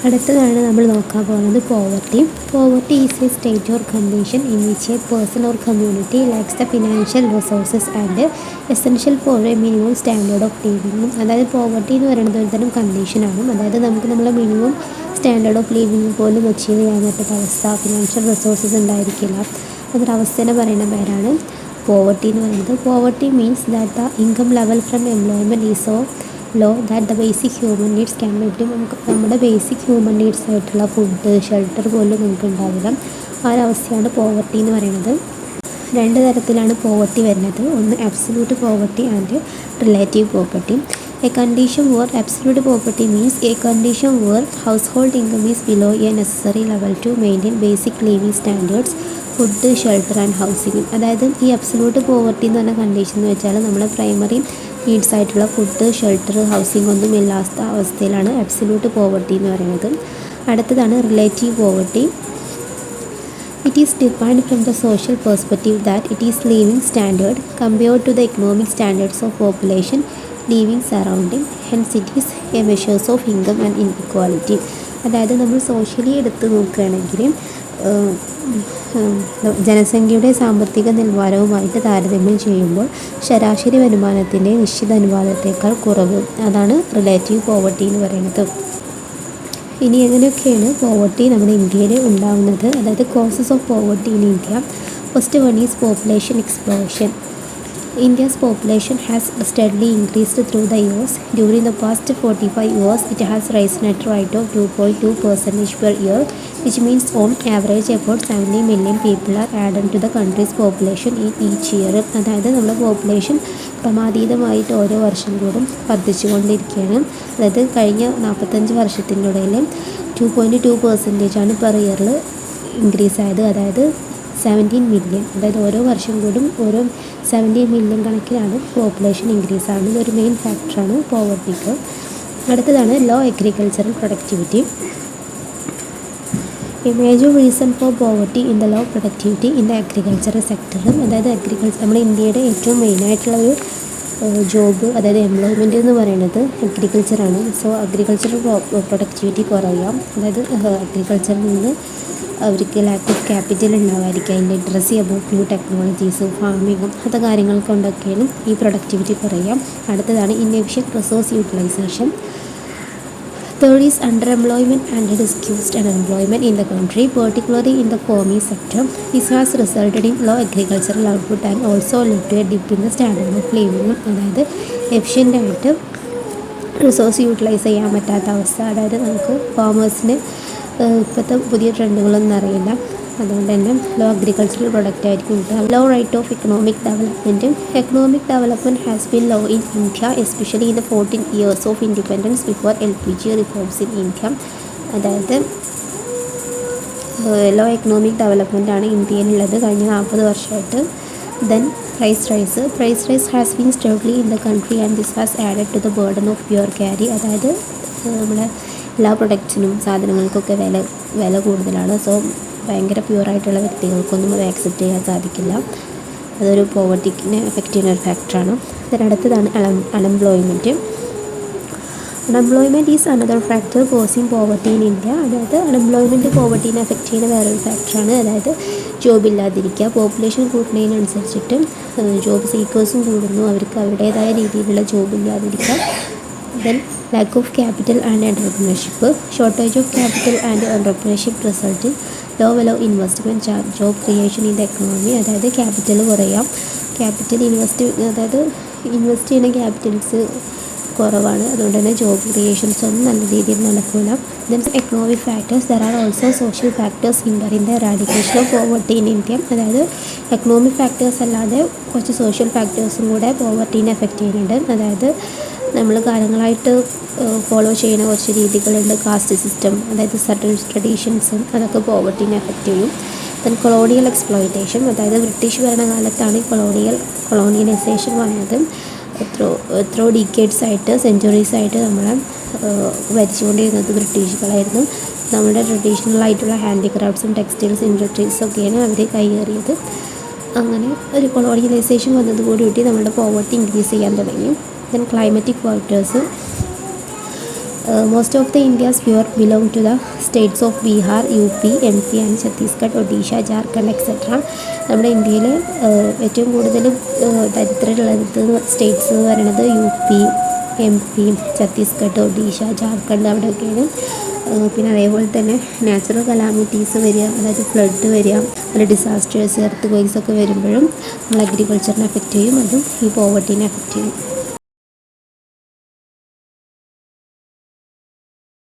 അടുത്തതാണ് നമ്മൾ നോക്കാൻ പോകുന്നത് poverty. Poverty is A state or condition in which A person or community lacks the financial resources and essential for A minimum standard of living. അതായത് poverty എന്ന് പറയുന്നത് ഒരു തരം കണ്ടീഷനാണ്. അതായത് നമുക്ക് നമ്മളെ മിനിമം സ്റ്റാൻഡേർഡ് ഓഫ് ലിവിങ് പോലും അച്ചീവ് ചെയ്യാൻ പറ്റാത്ത അവസ്ഥ, ഫിനാൻഷ്യൽ റിസോഴ്സസ് ഉണ്ടായിരിക്കില്ല, അതൊരവസ്ഥേനെ പറയുന്ന പേരാണ് പോവർട്ടി എന്ന് പറയുന്നത്. Poverty means that the income level from employment is so low that the basic human needs can be നമുക്ക് നമ്മുടെ ബേസിക് ഹ്യൂമൻ നീഡ്സ് ആയിട്ടുള്ള ഫുഡ്, ഷെൽട്ടർ പോലും നമുക്ക് ഉണ്ടാവില്ല. ആ ഒരവസ്ഥയാണ് പോവർട്ടി എന്ന് പറയുന്നത്. രണ്ട് തരത്തിലാണ് പോവർട്ടി വരുന്നത്. ഒന്ന് absolute poverty and relative poverty. A condition where absolute poverty means a condition where household income is below a necessary level to maintain basic living standards, food, shelter and housing. അതായത് ഈ absolute poverty എന്ന് പറഞ്ഞ condition എന്ന് വെച്ചാൽ നമ്മുടെ primary needs ആയിട്ടുള്ള food, shelter, housing ഒന്നും ഇല്ലാത്ത അവസ്ഥയിലാണ് അബ്സല്യൂട്ട് പോവർട്ടി എന്ന് പറയുന്നത്. അടുത്തതാണ് relative poverty. It is defined from the social perspective that it is living standard compared to the economic standards of population living surrounding, hence it is a measures of income and inequality. അതായത് നമ്മൾ socially എടുത്ത് നോക്കുകയാണെങ്കിൽ ജനസംഖ്യയുടെ സാമ്പത്തിക നിലവാരവുമായിട്ട് താരതമ്യം ചെയ്യുമ്പോൾ ശരാശരി വരുമാനത്തിൻ്റെ നിശ്ചിത അനുപാതത്തേക്കാൾ കുറവ്, അതാണ് റിലേറ്റീവ് പോവർട്ടി എന്ന് പറയുന്നത്. ഇനി എങ്ങനെയൊക്കെയാണ് പോവർട്ടി നമ്മുടെ ഇന്ത്യയിൽ ഉണ്ടാകുന്നത്? അതായത് causes of poverty in India. First one is population explosion. India's population has steadily increased through the years. During the past 45 years, it has risen at a rate of 2.2% per year, which means on average about 70 million people are added to the country's population in each year. അതായത് നമ്മുടെ population ക്രമാതീതമായിട്ട് ഓരോ വർഷം കൂടും വർദ്ധിച്ചുകൊണ്ടിരിക്കുകയാണ്. അതായത് കഴിഞ്ഞ 45 വർഷത്തിനിടയിൽ 2.2% per ഇയറിൽ ഇൻക്രീസ് ആയത്. അതായത് 17 മില്യൺ, അതായത് ഓരോ വർഷം കൂടും ഓരോ 17 മില്യൺ കണക്കിലാണ് പോപ്പുലേഷൻ ഇൻക്രീസ് ആകുന്നത്. ഒരു മെയിൻ ഫാക്ടറാണ് പോവർട്ടിക്ക്. അടുത്തതാണ് low agricultural productivity. A major reason for poverty in the low productivity in the agricultural sector. അതായത് നമ്മുടെ ഇന്ത്യയുടെ ഏറ്റവും മെയിനായിട്ടുള്ള ഒരു ജോബ്, അതായത് എംപ്ലോയ്മെൻറ്റ് എന്ന് പറയുന്നത് അഗ്രികൾച്ചറാണ്. സോ അഗ്രികൾച്ചറൽ പ്രൊഡക്ടിവിറ്റി കുറയാം. അതായത് അഗ്രികൾച്ചറിൽ നിന്ന് അവർക്ക് ലാക്ക് ഓഫ് ക്യാപിറ്റൽ ഉണ്ടാവാതിരിക്കുക, ലിറ്ററസി അബൌട്ട് ന്യൂ ടെക്നോളജീസും ഫാമിങ്ങും അങ്ങനത്തെ കാര്യങ്ങൾ കൊണ്ടൊക്കെയാണ് ഈ പ്രൊഡക്ടിവിറ്റി കുറയാം. അടുത്തതാണ് inefficient resource utilisation. Third is underemployment and discussed unemployment in the country, particularly in the farming sector. This has resulted in low agricultural output and also led to a dip in the standard of living. അതായത് എഫിഷ്യൻ്റായിട്ട് resource utilise ചെയ്യാൻ പറ്റാത്ത അവസ്ഥ. അതായത് നമുക്ക് ഫാമേഴ്സിന് ഇപ്പോഴത്തെ പുതിയ ട്രെൻഡുകളൊന്നും അറിയില്ല, അതുകൊണ്ട് തന്നെ ലോ അഗ്രികൾച്ചറൽ പ്രൊഡക്റ്റ് ആയിരിക്കും കിട്ടുക. Low rate of economic development. Economic development has been low in India especially in the 14 years of independence before LPG reforms in India. അതായത് ലോ എക്കണോമിക് ഡെവലപ്മെൻ്റ് ആണ് ഇന്ത്യയിലുള്ളത് കഴിഞ്ഞ 40 വർഷമായിട്ട്. Then price rise has been steadily in the country and this has added to the burden of പ്യുവർ ക്യാരി. അതായത് നമ്മുടെ എല്ലാ പ്രൊഡക്ട്സിനും സാധനങ്ങൾക്കൊക്കെ വില കൂടുതലാണ്. സോ ഭയങ്കര പ്യുവറായിട്ടുള്ള വ്യക്തികൾക്കൊന്നും അത് ആക്സെപ്റ്റ് ചെയ്യാൻ സാധിക്കില്ല. അതൊരു പോവർട്ടിനെ എഫക്റ്റ് ചെയ്യുന്ന ഒരു ഫാക്ടറാണ്. അതിനടുത്തതാണ് unemployment. Unemployment is another factor causing poverty in India. അതായത് അൺഎംപ്ലോയ്മെൻറ്റ് പോവർട്ടീനെ എഫക്റ്റ് ചെയ്യുന്ന വേറൊരു ഫാക്ടറാണ്. അതായത് ജോബ് ഇല്ലാതിരിക്കുക. പോപ്പുലേഷൻ കൂടുന്നതിനനുസരിച്ചിട്ട് ജോബ് സീക്കേഴ്സും കൂടുന്നു, അവർക്ക് അവരുടേതായ രീതിയിലുള്ള ജോബ് ഇല്ലാതിരിക്കുക. Then lack of capital and entrepreneurship. Shortage of capital and entrepreneurship result in low level of investment, job creation in the economy. അതായത് ക്യാപിറ്റൽ കുറയാം, അതായത് ഇൻവെസ്റ്റ് ചെയ്യുന്ന ക്യാപിറ്റൽസ് കുറവാണ്, അതുകൊണ്ട് തന്നെ ജോബ് ക്രിയേഷൻസ് ഒന്നും നല്ല രീതിയിൽ നടക്കില്ല. Then economic factors. There are also social factors hindering the eradication of poverty in India. അതായത് എക്കണോമിക് ഫാക്ടേഴ്സ് അല്ലാതെ കുറച്ച് സോഷ്യൽ ഫാക്ടേഴ്സും കൂടെ പോവർട്ടീനെ എഫക്റ്റ് ചെയ്യുന്നുണ്ട്. അതായത് നമ്മൾ കാലങ്ങളായിട്ട് ഫോളോ ചെയ്യുന്ന കുറച്ച് രീതികളുണ്ട്. കാസ്റ്റ് സിസ്റ്റം, അതായത് സർട്ടൻ ട്രഡീഷൻസും അതൊക്കെ പോവർട്ടീനെ എഫക്റ്റ് ചെയ്യും. Then colonial exploitation. അതായത് ബ്രിട്ടീഷ് ഭരണകാലത്താണ് കൊളോണിയലൈസേഷൻ വന്നത്. എത്രയോ ഡീക്കേഡ്സ് ആയിട്ട്, സെഞ്ച്വറീസ് ആയിട്ട് നമ്മളെ ഭരിച്ചുകൊണ്ടിരുന്നത് ബ്രിട്ടീഷുകളായിരുന്നു. നമ്മുടെ ട്രഡീഷണൽ ആയിട്ടുള്ള ഹാൻഡിക്രാഫ്റ്റ്സും ടെക്സ്റ്റൈൽസ് ഇൻഡസ്ട്രീസും ഒക്കെയാണ് അവർ കൈയേറിയത്. അങ്ങനെ ഒരു കൊളോണിയലൈസേഷൻ വന്നതോടുകൂടി നമ്മുടെ പോവർട്ടി ഇൻക്രീസ് ചെയ്യാൻ തുടങ്ങി. Then climatic factors. Most of the India's poor belong to the states of Bihar, UP, MP and Chhattisgarh, Odisha, Jharkhand, etc. നമ്മുടെ ഇന്ത്യയിൽ ഏറ്റവും കൂടുതൽ ദരിദ്രരുള്ളത് സ്റ്റേറ്റ്സ് എന്ന് പറയുന്നത് UP, MP, ഛത്തീസ്ഗഡ്, ഒഡീഷ, ജാർഖണ്ഡ് അവിടെയൊക്കെയാണ്. പിന്നെ അതേപോലെ തന്നെ നാച്ചുറൽ കലാമിറ്റീസ് വരിക, അതായത് ഫ്ലഡ് വരിക, അല്ല ഡിസാസ്റ്റേഴ്സ്, എർത്ത് ക്വേക്സ് ഒക്കെ വരുമ്പോഴും നമ്മൾ അഗ്രികൾച്ചറിനെ അഫക്റ്റ് ചെയ്യും, അതും ഈ പോവർട്ടീനെ അഫക്റ്റ് ചെയ്യും.